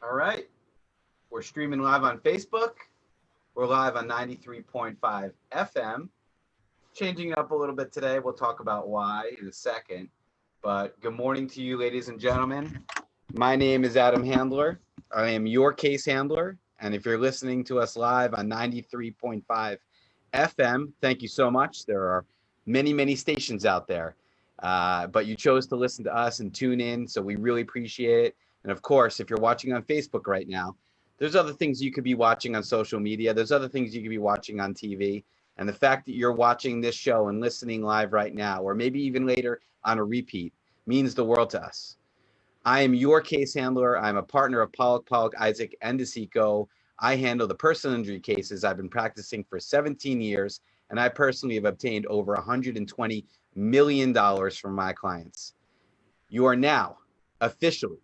All right. We're streaming live on Facebook. We're live on 93.5 FM. Changing it up a little bit today. We'll talk about why in a second. But good morning to you, ladies and gentlemen. My name is Adam Handler. I am your case handler. And if you're listening to us live on 93.5 FM, thank you so much. There are many, many stations out there. But you chose to listen to us and tune in. So we really appreciate it. And of course, if you're watching on Facebook right now, there's other things you could be watching on social media. There's other things you could be watching on TV. And the fact that you're watching this show and listening live right now, or maybe even later on a repeat, means the world to us. I am your case handler. I'm a partner of Pollack, Isaac, and DeSico. I handle the personal injury cases. I've been practicing for 17 years, and I personally have obtained over $120 million from my clients. You are now officially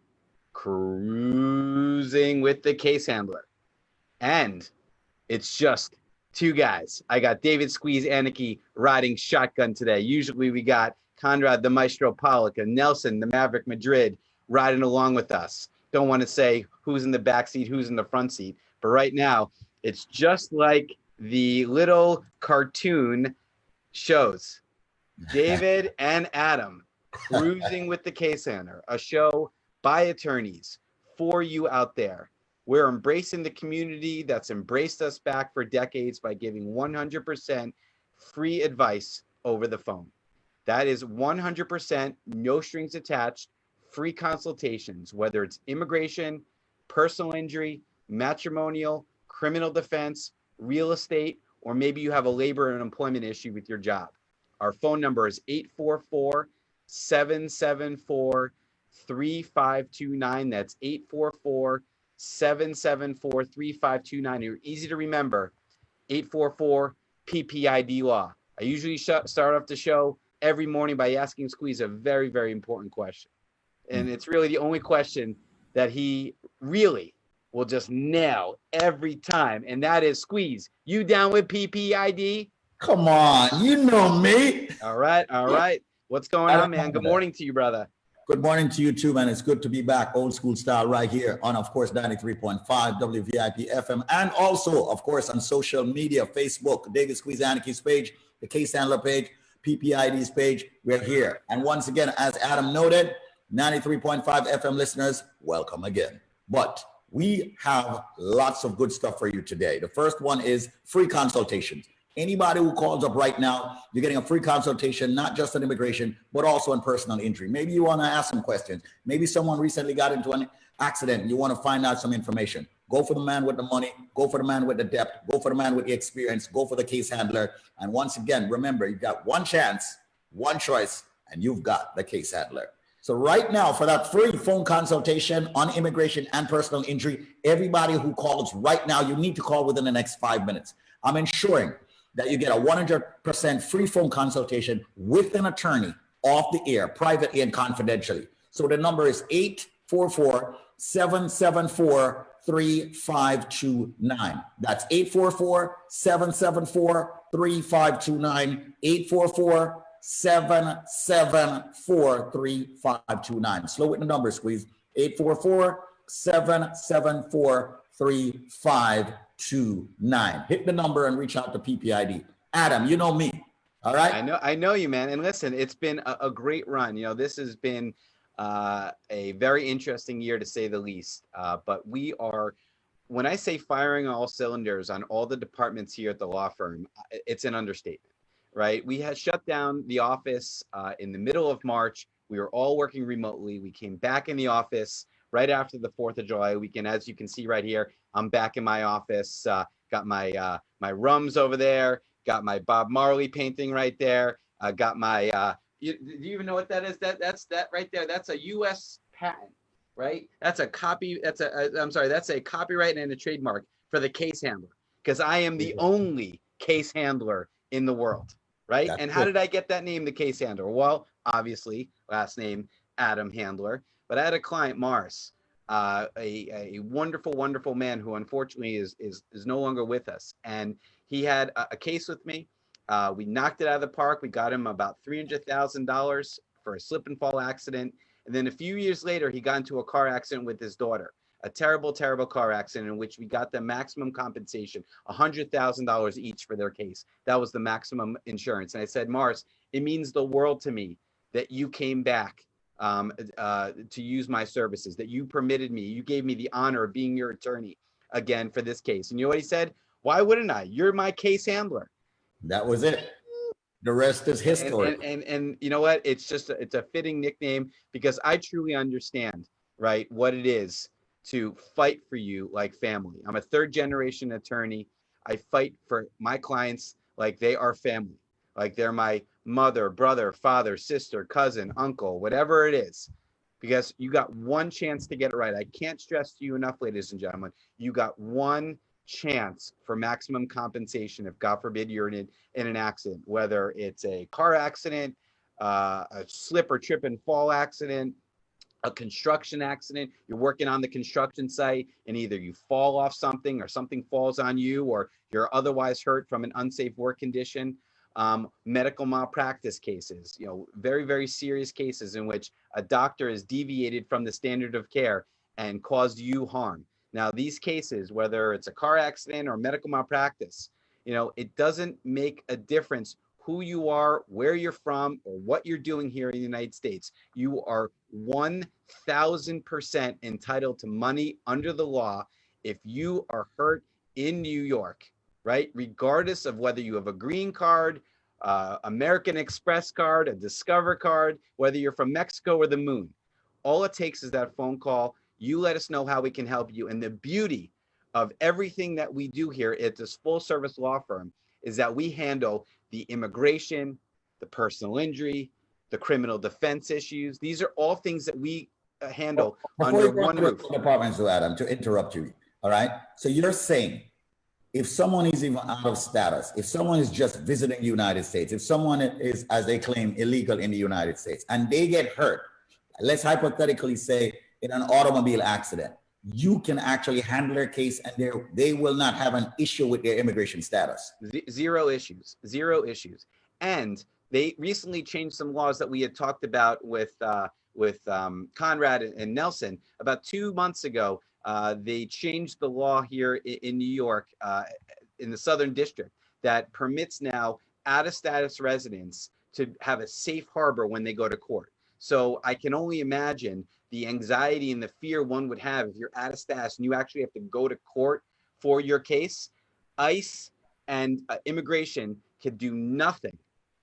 cruising with the case handler. And it's just two guys. I got David Squeeze Annakie riding shotgun today. Usually we got Conrad the Maestro Pollack and Nelson the Maverick Madrid riding along with us. Don't want to say who's in the back seat, who's in the front seat. But right now, it's just like the little cartoon shows. David and Adam cruising with the case handler, a show by attorneys for you out there. We're embracing the community that's embraced us back for decades by giving 100% free advice over the phone. That is 100% no strings attached, free consultations, whether it's immigration, personal injury, matrimonial, criminal defense, real estate, or maybe you have a labor and employment issue with your job. Our phone number is 844-774-3529. That's 844-774-3529. You're easy to remember. 844 PPID law. I usually start off the show every morning by asking Squeeze a very, very important question. And it's really the only question that he really will just nail every time. And that is, Squeeze, you down with PPID? Come on, you know me. All right. What's going on, man? Good morning to you, brother. Good morning to you too, man. It's good to be back, old school style, right here on, of course, 93.5 WVIP FM, and also, of course, on social media, Facebook, David Squeeze Annakie's page, the Case Handler page, PPID's page. We're here. And once again, as Adam noted, 93.5 FM listeners, welcome again. But we have lots of good stuff for you today. The first one is free consultations. Anybody who calls up right now, you're getting a free consultation, not just on immigration, but also on personal injury. Maybe you want to ask some questions. Maybe someone recently got into an accident and you want to find out some information. Go for the man with the money. Go for the man with the depth. Go for the man with the experience. Go for the case handler. And once again, remember, you've got one chance, one choice, and you've got the case handler. So right now, for that free phone consultation on immigration and personal injury, everybody who calls right now, you need to call within the next 5 minutes. I'm ensuring that you get a 100% free phone consultation with an attorney off the air, privately and confidentially. So the number is 844-774-3529. That's 844-774-3529, 844-774-3529. Slow with the number, Squeeze. 844-774-3529. Hit the number and reach out to PPID. Adam, you know me. All right. I know you, man. And listen, it's been a great run. You know, this has been a very interesting year to say the least. But we are, when I say firing all cylinders on all the departments here at the law firm, it's an understatement, right? We had shut down the office in the middle of March. We were all working remotely. We came back in the office right after the 4th of July weekend. As you can see right here, I'm back in my office. Got my my rums over there. Got my Bob Marley painting right there. Got my. Do you even know what that is? That's that right there. That's a U.S. patent, right? That's a copy. That's a copyright and a trademark for the case handler, because I am the only case handler in the world, right? And how did I get that name, the case handler? Well, obviously, last name Adam Handler. But I had a client, Mars, a wonderful, wonderful man who unfortunately is no longer with us. And he had a case with me. We knocked it out of the park. We got him about $300,000 for a slip and fall accident. And then a few years later, he got into a car accident with his daughter. a terrible, terrible car accident in which we got the maximum compensation, $100,000 each for their case. That was the maximum insurance. And I said, Morris, it means the world to me that you came back to use my services, that you permitted me, you gave me the honor of being your attorney again for this case. And you know what he said? Why wouldn't I? You're my case handler. That was it. The rest is history. And you know what? It's a fitting nickname because I truly understand, right, what it is to fight for you like family. I'm a third generation attorney. I fight for my clients like they are family, like they're my mother, brother, father, sister, cousin, uncle, whatever it is, because you got one chance to get it right. I can't stress to you enough, ladies and gentlemen, you got one chance for maximum compensation if, God forbid, you're in an accident, whether it's a car accident, a slip or trip and fall accident, a construction accident. You're working on the construction site and either you fall off something or something falls on you, or you're otherwise hurt from an unsafe work condition. Medical malpractice cases, very, very serious cases in which a doctor has deviated from the standard of care and caused you harm. Now, these cases, whether it's a car accident or medical malpractice, it doesn't make a difference who you are, where you're from, or what you're doing here in the United States. You are 1,000% entitled to money under the law if you are hurt in New York, right? Regardless of whether you have a green card, American Express card, a Discover card, whether you're from Mexico or the moon. All it takes is that phone call. You let us know how we can help you. And the beauty of everything that we do here at this full service law firm is that we handle the immigration, the personal injury, the criminal defense issues. These are all things that we handle under one roof. Departments, Adam, to interrupt you. All right. So you're saying if someone is even out of status, if someone is just visiting the United States, if someone is, as they claim, illegal in the United States and they get hurt, let's hypothetically say in an automobile accident, you can actually handle their case and they will not have an issue with their immigration status. Zero issues. And they recently changed some laws that we had talked about with Conrad and Nelson. About 2 months ago, they changed the law here in New York, in the Southern District, that permits now out-of-status residents to have a safe harbor when they go to court. So I can only imagine the anxiety and the fear one would have if you're out of status and you actually have to go to court for your case. ICE and immigration can do nothing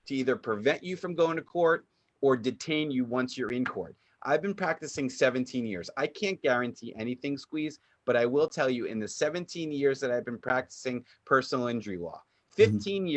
to either prevent you from going to court or detain you once you're in court. I've been practicing 17 years. I can't guarantee anything, Squeeze, but I will tell you in the 17 years that I've been practicing personal injury law, 15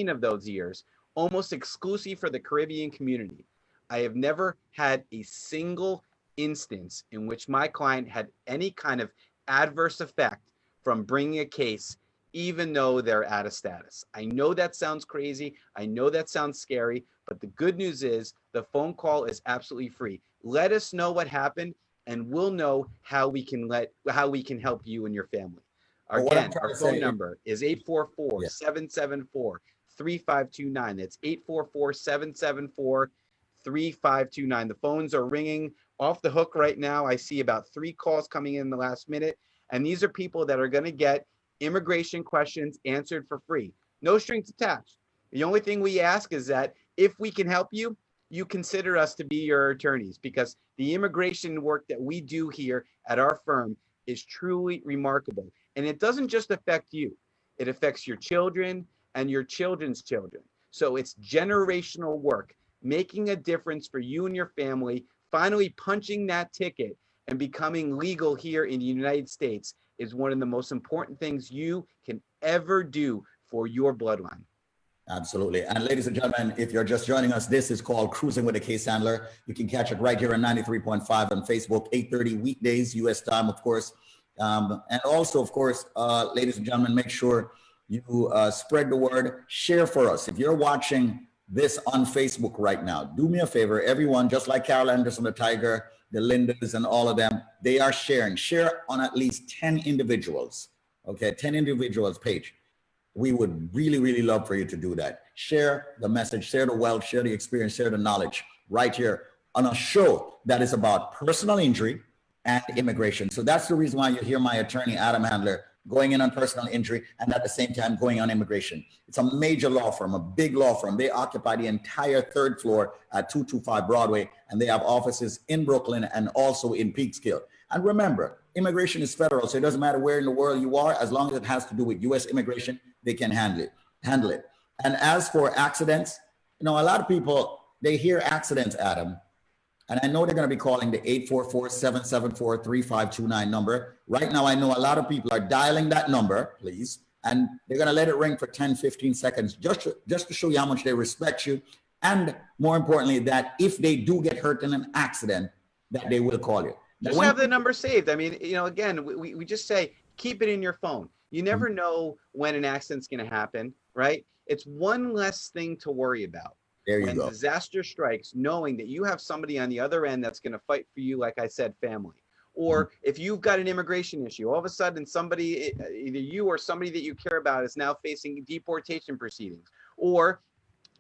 of those years, almost exclusively for the Caribbean community, I have never had a single instance in which my client had any kind of adverse effect from bringing a case, even though they're out of status. I know that sounds crazy. I know that sounds scary, but the good news is the phone call is absolutely free. Let us know what happened and we'll know how we can help you and your family. Again, our phone number is 844-774-3529. That's 844-774-3529. The phones are ringing off the hook right now. I see about 3 calls coming in the last minute. And these are people that are going to get immigration questions answered for free. No strings attached. The only thing we ask is that if we can help you, you consider us to be your attorneys, because the immigration work that we do here at our firm is truly remarkable. And it doesn't just affect you. It affects your children and your children's children. So it's generational work, making a difference for you and your family, finally punching that ticket and becoming legal here in the United States is one of the most important things you can ever do for your bloodline. Absolutely. And ladies and gentlemen, if you're just joining us, this is called Cruising with a Case Handler. You can catch it right here on 93.5 on Facebook, 8:30 weekdays, US time, of course. And also, of course, ladies and gentlemen, make sure you spread the word, share for us. If you're watching this on Facebook right now, do me a favor, everyone, just like Carol Anderson, the Tiger, the Lindas, and all of them, they are sharing. Share on at least 10 individuals, okay? 10 individuals page. We would really, really love for you to do that. Share the message, share the wealth, share the experience, share the knowledge right here on a show that is about personal injury, and immigration. So that's the reason why you hear my attorney, Adam Handler, going in on personal injury and at the same time going on immigration. It's a major law firm, a big law firm. They occupy the entire third floor at 225 Broadway, and they have offices in Brooklyn and also in Peekskill. And remember, immigration is federal, so it doesn't matter where in the world you are, as long as it has to do with U.S. immigration, they can handle it. And as for accidents, a lot of people, they hear accidents, Adam, and I know they're going to be calling the 844-774-3529 number. Right now, I know a lot of people are dialing that number, please, and they're going to let it ring for 10, 15 seconds just to show you how much they respect you. And more importantly, that if they do get hurt in an accident, that they will call you. Just have the number saved. I mean, again, we just say, keep it in your phone. You never know when an accident's going to happen, right? It's one less thing to worry about. There you when go. Disaster strikes, knowing that you have somebody on the other end that's going to fight for you, like I said, family. Or if you've got an immigration issue, all of a sudden somebody, either you or somebody that you care about, is now facing deportation proceedings. Or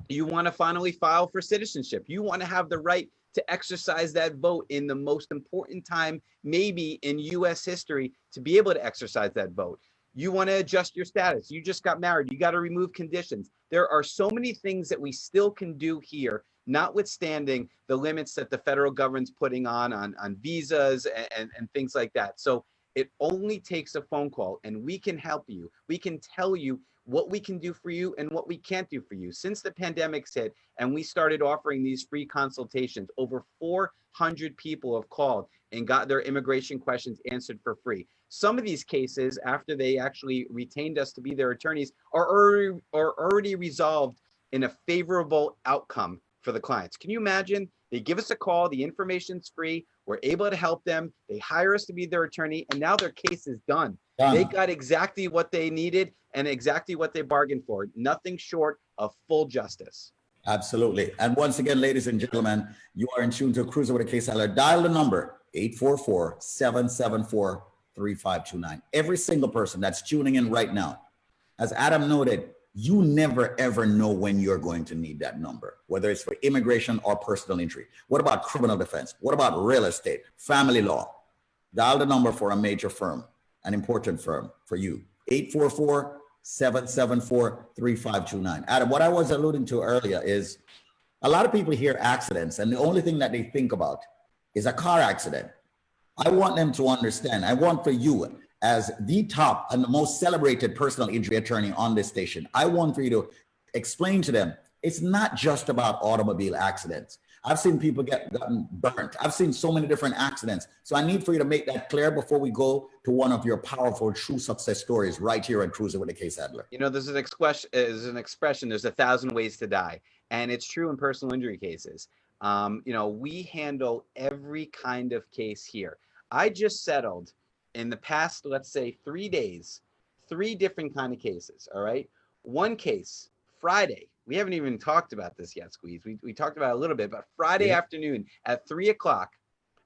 you want to finally file for citizenship. You want to have the right to exercise that vote in the most important time, maybe in U.S. history, to be able to exercise that vote. You want to adjust your status. You just got married. You got to remove conditions. There are so many things that we still can do here, notwithstanding the limits that the federal government's putting on visas and things like that. So it only takes a phone call, and we can help you. We can tell you what we can do for you and what we can't do for you. Since the pandemic's hit and we started offering these free consultations, over 400 people have called and got their immigration questions answered for free. Some of these cases, after they actually retained us to be their attorneys, are already resolved in a favorable outcome for the clients. Can you imagine? They give us a call, the information's free, we're able to help them, they hire us to be their attorney, and now their case is done. They got exactly what they needed and exactly what they bargained for. Nothing short of full justice. Absolutely. And once again, ladies and gentlemen, you are in tune to Cruisin with a Case Handler. Dial the number 844-774-3529. Every single person that's tuning in right now, as Adam noted, you never ever know when you're going to need that number, whether it's for immigration or personal injury. What about criminal defense? What about real estate, family law? Dial the number for a major firm, an important firm for you, 844-774-3529. Adam, what I was alluding to earlier is a lot of people hear accidents and the only thing that they think about is a car accident. I want them to understand, I want for you as the top and the most celebrated personal injury attorney on this station, I want for you to explain to them, it's not just about automobile accidents. I've seen people gotten burnt. I've seen so many different accidents. So I need for you to make that clear before we go to one of your powerful true success stories right here on Cruisin with a Case Handler. There's an expression, there's 1,000 ways to die. And it's true in personal injury cases. We handle every kind of case here. I just settled in the past, let's say 3 days, 3 different kind of cases, all right? One case, Friday, we haven't even talked about this yet, Squeeze. We talked about it a little bit, but Friday afternoon at 3 o'clock,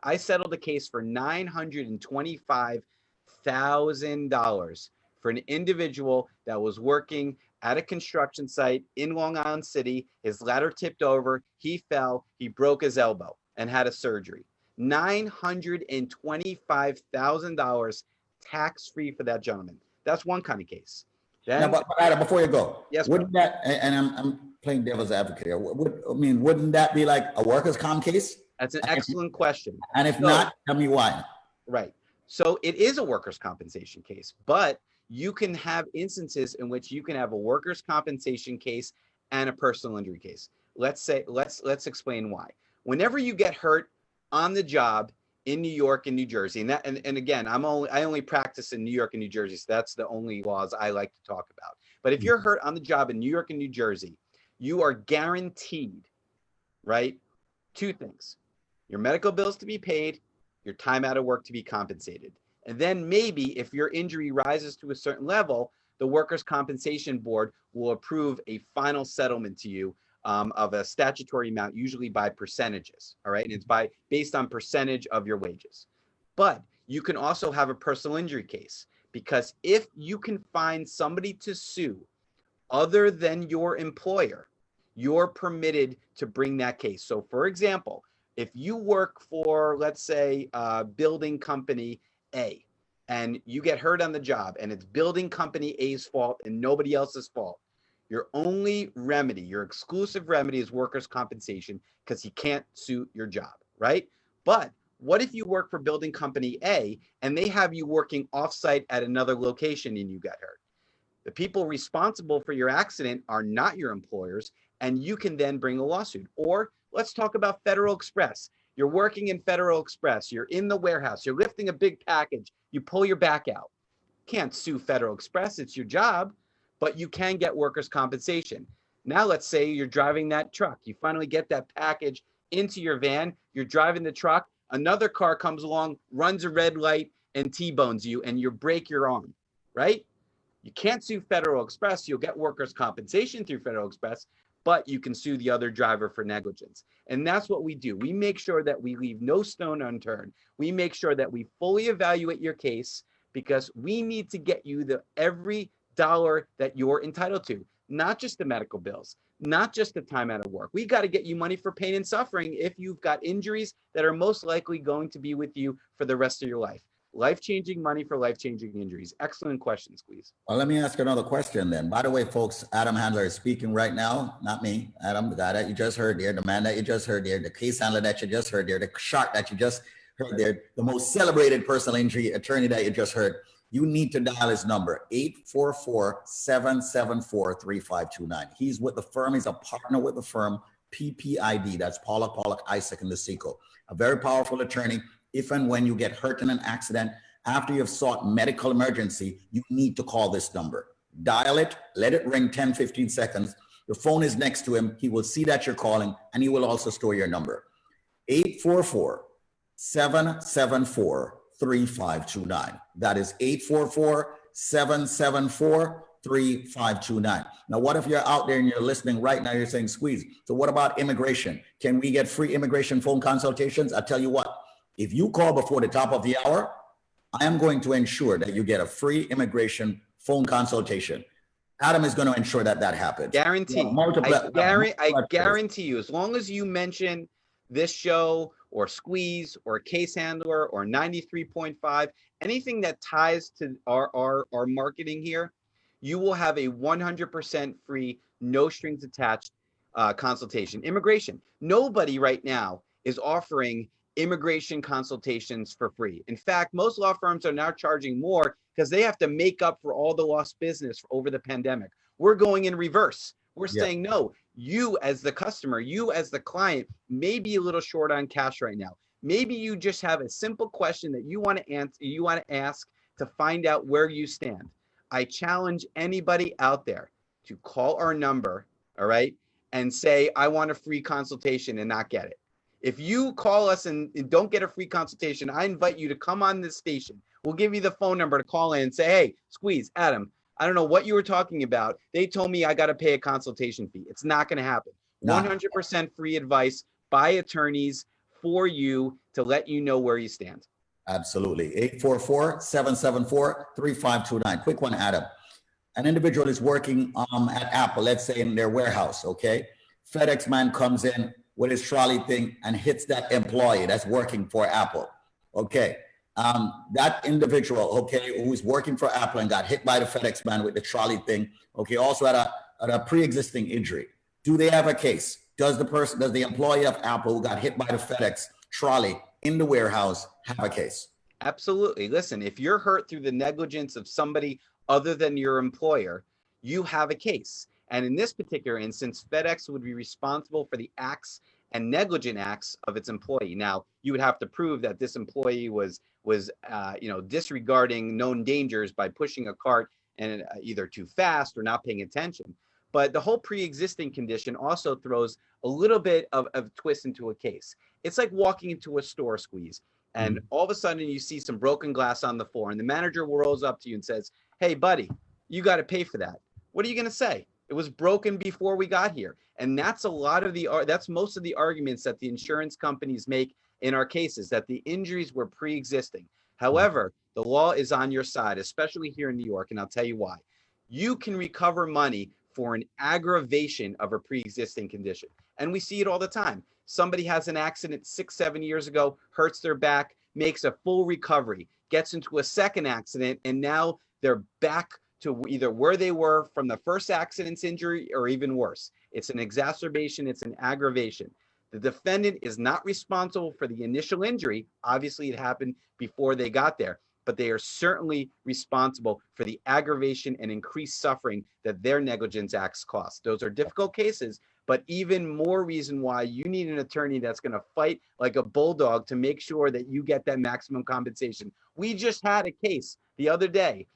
I settled a case for $925,000 for an individual that was working at a construction site in Long Island City. His ladder tipped over, he fell, he broke his elbow and had a surgery. $925,000 tax-free for that gentleman. That's one kind of case. Then, now, but Adam, before you go, yes, wouldn't that, and I'm playing devil's advocate here, wouldn't that be like a workers' comp case? That's an excellent question. And if not, tell me why. Right. So it is a workers' compensation case, but you can have instances in which you can have a workers' compensation case and a personal injury case. Let's explain why. Whenever you get hurt on the job in New York and New Jersey, and again, I only practice in New York and New Jersey, so that's the only laws I like to talk about. But if you're hurt on the job in New York and New Jersey, you are guaranteed, right, 2 things: your medical bills to be paid, your time out of work to be compensated. And then maybe if your injury rises to a certain level, the Workers' Compensation Board will approve a final settlement to you of a statutory amount, usually by percentages, all right? And it's based on percentage of your wages. But you can also have a personal injury case, because if you can find somebody to sue other than your employer, you're permitted to bring that case. So for example, If you work for, let's say, building company A, and you get hurt on the job and it's building company A's fault and nobody else's fault, your only remedy, your exclusive remedy is workers' compensation because he can't sue your job, right? But what if you work for building company A and they have you working offsite at another location and you got hurt? The people responsible for your accident are not your employers, and you can then bring a lawsuit. Or let's talk about Federal Express. You're working in Federal Express, you're in the warehouse, you're lifting a big package, you pull your back out. Can't sue Federal Express, it's your job, but you can get workers' compensation. Now let's say you're driving that truck. You finally get that package into your van, you're driving the truck, another car comes along, runs a red light, and T-bones you, and you break your arm, right? You can't sue Federal Express. You'll get workers' compensation through Federal Express, but you can sue the other driver for negligence. And that's what we do. We make sure that we leave no stone unturned. We make sure that we fully evaluate your case because we need to get you every dollar that you're entitled to, not just the medical bills, not just the time out of work. We got to get you money for pain and suffering if you've got injuries that are most likely going to be with you for the rest of your life. Life-changing money for life-changing injuries. Excellent question, Squeeze. Well, let me ask another question then. By the way, folks, Adam Handler is speaking right now. Not me, Adam, the guy that you just heard there, the man that you just heard there, the case handler that you just heard there, the shark that you just heard there, the most celebrated personal injury attorney that you just heard. You need to dial his number, 844-774-3529. He's with the firm. He's a partner with the firm, PPID. That's Pollack, Isaac, and DeSico. A very powerful attorney. If and when you get hurt in an accident, after you've sought medical emergency, you need to call this number. Dial it, let it ring 10, 15 seconds. The phone is next to him. He will see that you're calling, and he will also store your number. 844-774-3529. That is 844-774-3529. Now, what if you're out there and you're listening right now, you're saying, Squeeze, so what about immigration? Can we get free immigration phone consultations? I'll tell you what. If you call before the top of the hour, I am going to ensure that you get a free immigration phone consultation. Adam is going to ensure that that happens. Guarantee. I guarantee you, as long as you mention this show or Squeeze or Case Handler or 93.5, anything that ties to our marketing here, you will have a 100% free, no strings attached consultation. Immigration. Nobody right now is offering immigration consultations for free. In fact, most law firms are now charging more because they have to make up for all the lost business over the pandemic. We're going in reverse. We're saying, no, you as the customer, you as the client may be a little short on cash right now. Maybe you just have a simple question that you want to answer, you want to ask to find out where you stand. I challenge anybody out there to call our number, all right, and say, I want a free consultation and not get it. If you call us and don't get a free consultation, I invite you to come on this station. We'll give you the phone number to call in and say, hey, Squeeze, Adam, I don't know what you were talking about. They told me I got to pay a consultation fee. It's not going to happen. 100% free advice by attorneys for you to let you know where you stand. Absolutely. 844-774-3529. Quick one, Adam. An individual is working at Apple, let's say in their warehouse, okay? FedEx man comes in with his trolley thing and hits that employee that's working for Apple. Okay. That individual, okay, who's working for Apple and got hit by the FedEx man with the trolley thing, okay, also had a pre-existing injury. Do they have a case? Does the employee of Apple who got hit by the FedEx trolley in the warehouse have a case? Absolutely. Listen, if you're hurt through the negligence of somebody other than your employer, you have a case. And in this particular instance, FedEx would be responsible for the acts and negligent acts of its employee. Now, you would have to prove that this employee was disregarding known dangers by pushing a cart and either too fast or not paying attention. But the whole pre-existing condition also throws a little bit of twist into a case. It's like walking into a store, Squeeze, and all of a sudden you see some broken glass on the floor, and the manager rolls up to you and says, hey, buddy, you got to pay for that. What are you going to say? It was broken before we got here. And that's most of the arguments that the insurance companies make in our cases, that the injuries were pre-existing. However, the law is on your side, especially here in New York, and I'll tell you why. You can recover money for an aggravation of a pre-existing condition. And we see it all the time. somebody has an accident 6-7 years ago, hurts their back, makes a full recovery, gets into a second accident, and now they're back to either where they were from the first accident's injury or even worse. It's an exacerbation, it's an aggravation. The defendant is not responsible for the initial injury. Obviously, it happened before they got there, but they are certainly responsible for the aggravation and increased suffering that their negligence acts cost. Those are difficult cases, but even more reason why you need an attorney that's going to fight like a bulldog to make sure that you get that maximum compensation. We just had a case the other day.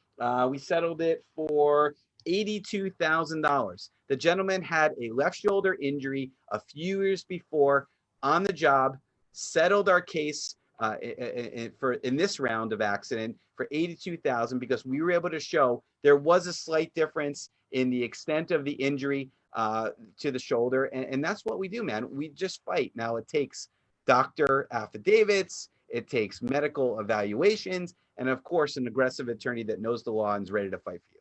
We settled it for $82,000. The gentleman had a left shoulder injury a few years before on the job, settled our case in this round of accident for $82,000 because we were able to show there was a slight difference in the extent of the injury to the shoulder. And that's what we do, man. We just fight. Now it takes doctor affidavits, it takes medical evaluations, and of course, an aggressive attorney that knows the law and is ready to fight for you.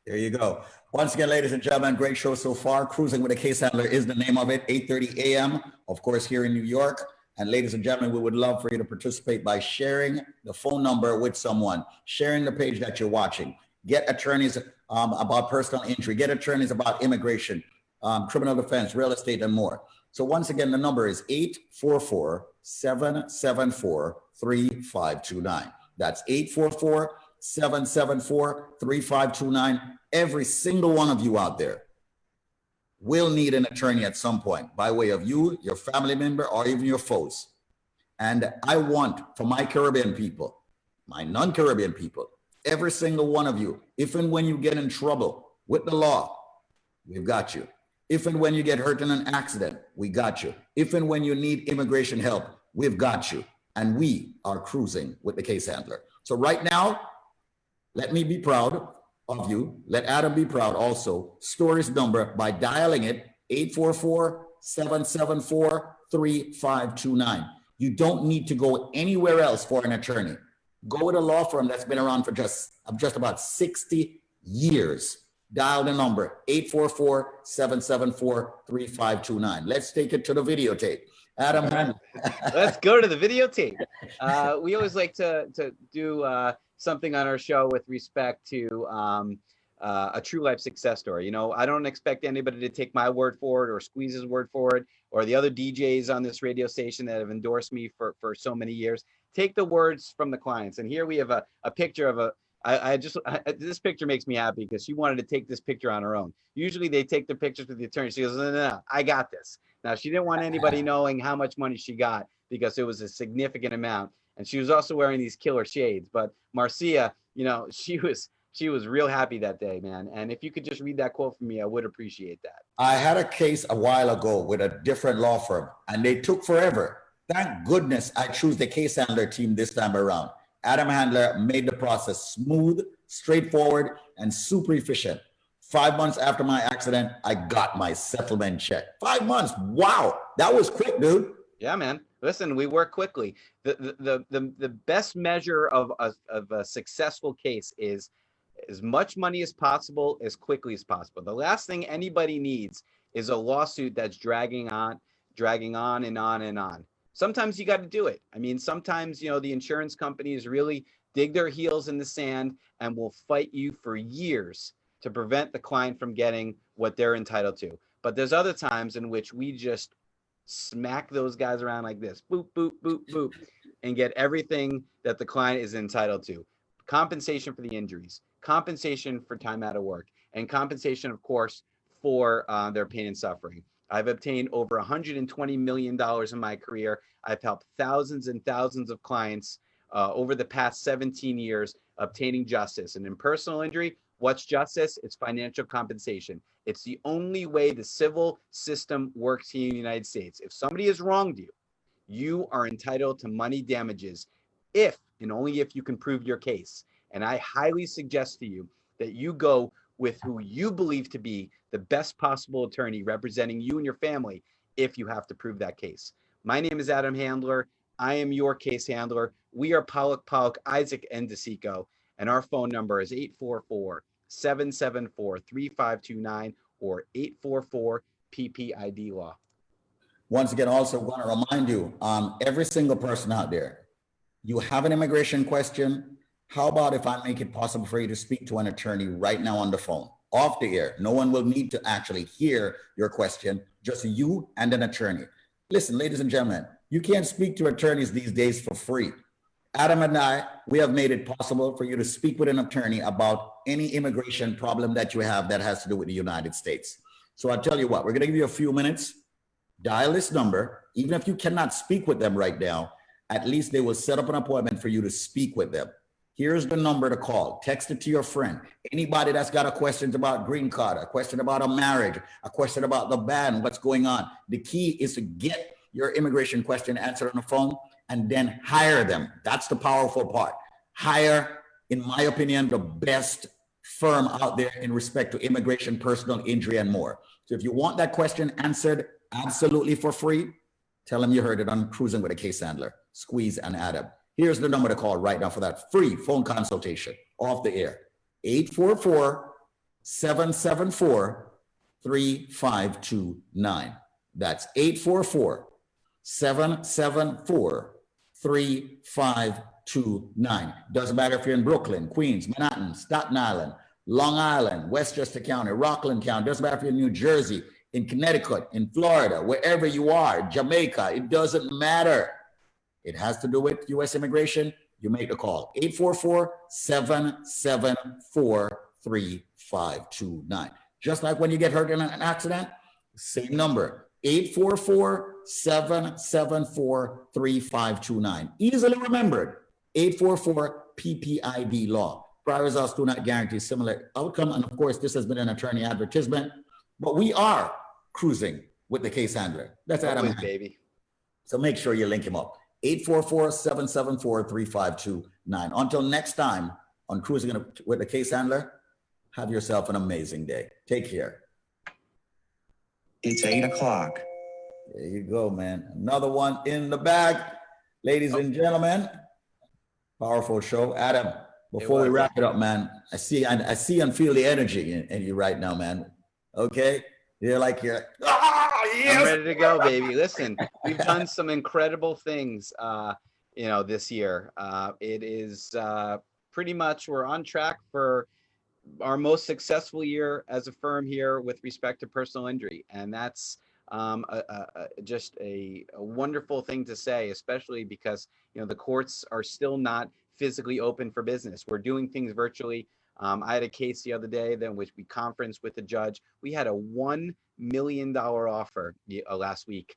There you go. Once again, ladies and gentlemen, great show so far. Cruising with a Case Handler is the name of it, 8:30 a.m., of course, here in New York. And ladies and gentlemen, we would love for you to participate by sharing the phone number with someone, sharing the page that you're watching. Get attorneys about personal injury, get attorneys about immigration, criminal defense, real estate, and more. So once again, the number is 844-774-3529. That's 844-774-3529. Every single one of you out there will need an attorney at some point by way of you, your family member, or even your foes. And I want for my Caribbean people, my non-Caribbean people, every single one of you, if and when you get in trouble with the law, we've got you. If and when you get hurt in an accident, we got you. If and when you need immigration help, we've got you. And we are cruising with the Case Handler. So right now, let me be proud of you. Let Adam be proud also. Store his number by dialing it, 844-774-3529. You don't need to go anywhere else for an attorney. Go with a law firm that's been around for just about 60 years. Dial the number, 844-774-3529. Let's take it to the videotape. Adam, let's go to the videotape. We always like to do something on our show with respect to a true life success story. You know, I don't expect anybody to take my word for it or Squeeze's word for it or the other DJs on this radio station that have endorsed me for so many years. Take the words from the clients. And here we have a picture of this picture makes me happy because she wanted to take this picture on her own. Usually they take the pictures with the attorney. She goes, no, I got this. Now, she didn't want anybody knowing how much money she got because it was a significant amount. And she was also wearing these killer shades. But Marcia, you know, she was real happy that day, man. And if you could just read that quote for me, I would appreciate that. I had a case a while ago with a different law firm, and they took forever. Thank goodness I chose the Case Handler team this time around. Adam Handler made the process smooth, straightforward, and super efficient. 5 months after my accident, I got my settlement check. 5 months. Wow. That was quick, dude. Yeah, man. Listen, we work quickly. The best measure of a successful case is as much money as possible, as quickly as possible. The last thing anybody needs is a lawsuit that's dragging on and on and on. Sometimes you got to do it. I mean, sometimes, you know, the insurance companies really dig their heels in the sand and will fight you for years to prevent the client from getting what they're entitled to. But there's other times in which we just smack those guys around like this, boop, boop, boop, boop, and get everything that the client is entitled to. Compensation for the injuries, compensation for time out of work, and compensation, of course, for their pain and suffering. I've obtained over $120 million in my career. I've helped thousands and thousands of clients over the past 17 years obtaining justice. And in personal injury, what's justice? It's financial compensation. It's the only way the civil system works here in the United States. If somebody has wronged you, you are entitled to money damages if and only if you can prove your case. And I highly suggest to you that you go with who you believe to be the best possible attorney representing you and your family if you have to prove that case. My name is Adam Handler. I am your case handler. We are Pollack, Isaac, and DeSico, and our phone number is 844-774-3529 or 844-PPID-LAW. Once again, also want to remind you, every single person out there, you have an immigration question. How about if I make it possible for you to speak to an attorney right now on the phone, off the air? No one will need to actually hear your question, just you and an attorney. Listen, ladies and gentlemen, you can't speak to attorneys these days for free. Adam and I, we have made it possible for you to speak with an attorney about any immigration problem that you have that has to do with the United States. So I'll tell you what, we're going to give you a few minutes. Dial this number. Even if you cannot speak with them right now, at least they will set up an appointment for you to speak with them. Here's the number to call. Text it to your friend. Anybody that's got a question about green card, a question about a marriage, a question about the ban, what's going on. The key is to get your immigration question answered on the phone and then hire them. That's the powerful part. Hire, in my opinion, the best firm out there in respect to immigration, personal injury, and more. So if you want that question answered absolutely for free, tell them you heard it on Cruisin with a Case Handler, Squeeze and Adam. Here's the number to call right now for that free phone consultation off the air. 844-774-3529. That's 844-774-3529. Doesn't matter if you're in Brooklyn, Queens, Manhattan, Staten Island, Long Island, Westchester County, Rockland County. Doesn't matter if you're in New Jersey, in Connecticut, in Florida, wherever you are, Jamaica, it doesn't matter. It has to do with U.S. immigration. You make the call. 844-774-3529. Just like when you get hurt in an accident, same number. 844-774-3529. Easily remembered. 844-PPID law. Prior results do not guarantee similar outcome. And of course, this has been an attorney advertisement, but we are cruising with the Case Handler. That's Adam. Baby. So make sure you link him up. 844-774-3529. Until next time on Cruising with the Case Handler, have yourself an amazing day. Take care. It's 8 o'clock. There you go, man. Another one in the bag. Ladies and gentlemen, powerful show. Adam, before we wrap it up, man, I see and feel the energy in you right now, man. Okay? You're like, yes. I'm ready to go, baby. Listen, we've done some incredible things, this year. It is pretty much, we're on track for our most successful year as a firm here with respect to personal injury. And that's just a wonderful thing to say, especially because, the courts are still not physically open for business. We're doing things virtually. I had a case the other day in which we conferenced with the judge. We had a $1 million offer last week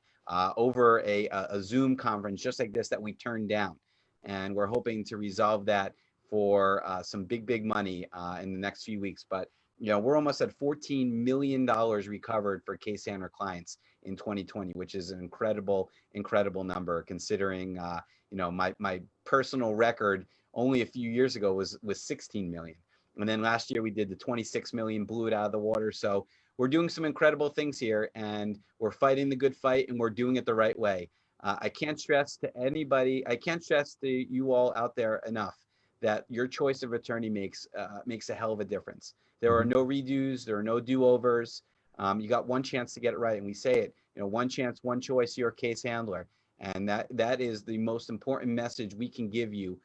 over a Zoom conference just like this that we turned down. And we're hoping to resolve that for some big money in the next few weeks. But, we're almost at $14 million recovered for Case Handler clients in 2020, which is an incredible number considering, my personal record only a few years ago was 16 million. And then last year we did the 26 million, blew it out of the water. So we're doing some incredible things here and we're fighting the good fight and we're doing it the right way. I can't stress to you all out there enough that your choice of attorney makes a hell of a difference. There are no redos, there are no do-overs. You got one chance to get it right. And we say it, one chance, one choice, your Case Handler. And that is the most important message we can give you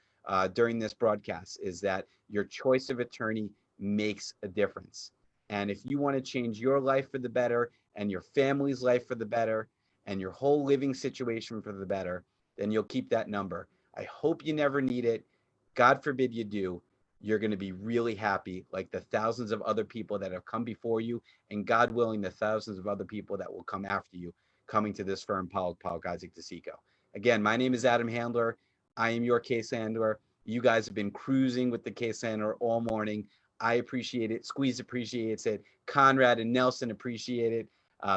during this broadcast, is that your choice of attorney makes a difference. And if you want to change your life for the better and your family's life for the better and your whole living situation for the better, then you'll keep that number. I hope you never need it. God forbid you do. You're going to be really happy, like the thousands of other people that have come before you, and God willing, the thousands of other people that will come after you, coming to this firm, Pollack, Isaac DeSico. Again, my name is Adam Handler. I am your Case Handler. You guys have been cruising with the Case Handler all morning. I appreciate it. Squeeze appreciates it. Conrad and Nelson appreciate it.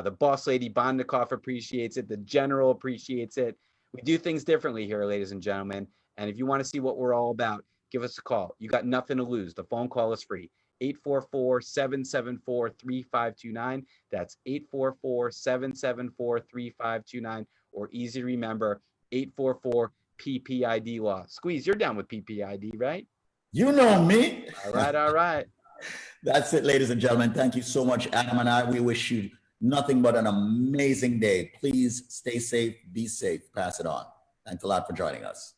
The boss lady Bondikoff appreciates it. The general appreciates it. We do things differently here, ladies and gentlemen. And if you want to see what we're all about, give us a call. You got nothing to lose. The phone call is free. 844-774-3529. That's 844-774-3529. Or easy to remember, 844-PPID law. Squeeze, you're down with PPID, right? You know me. All right. That's it, ladies and gentlemen. Thank you so much, Adam and I. We wish you Nothing but an amazing day. Please stay safe, be safe, pass it on. Thanks a lot for joining us.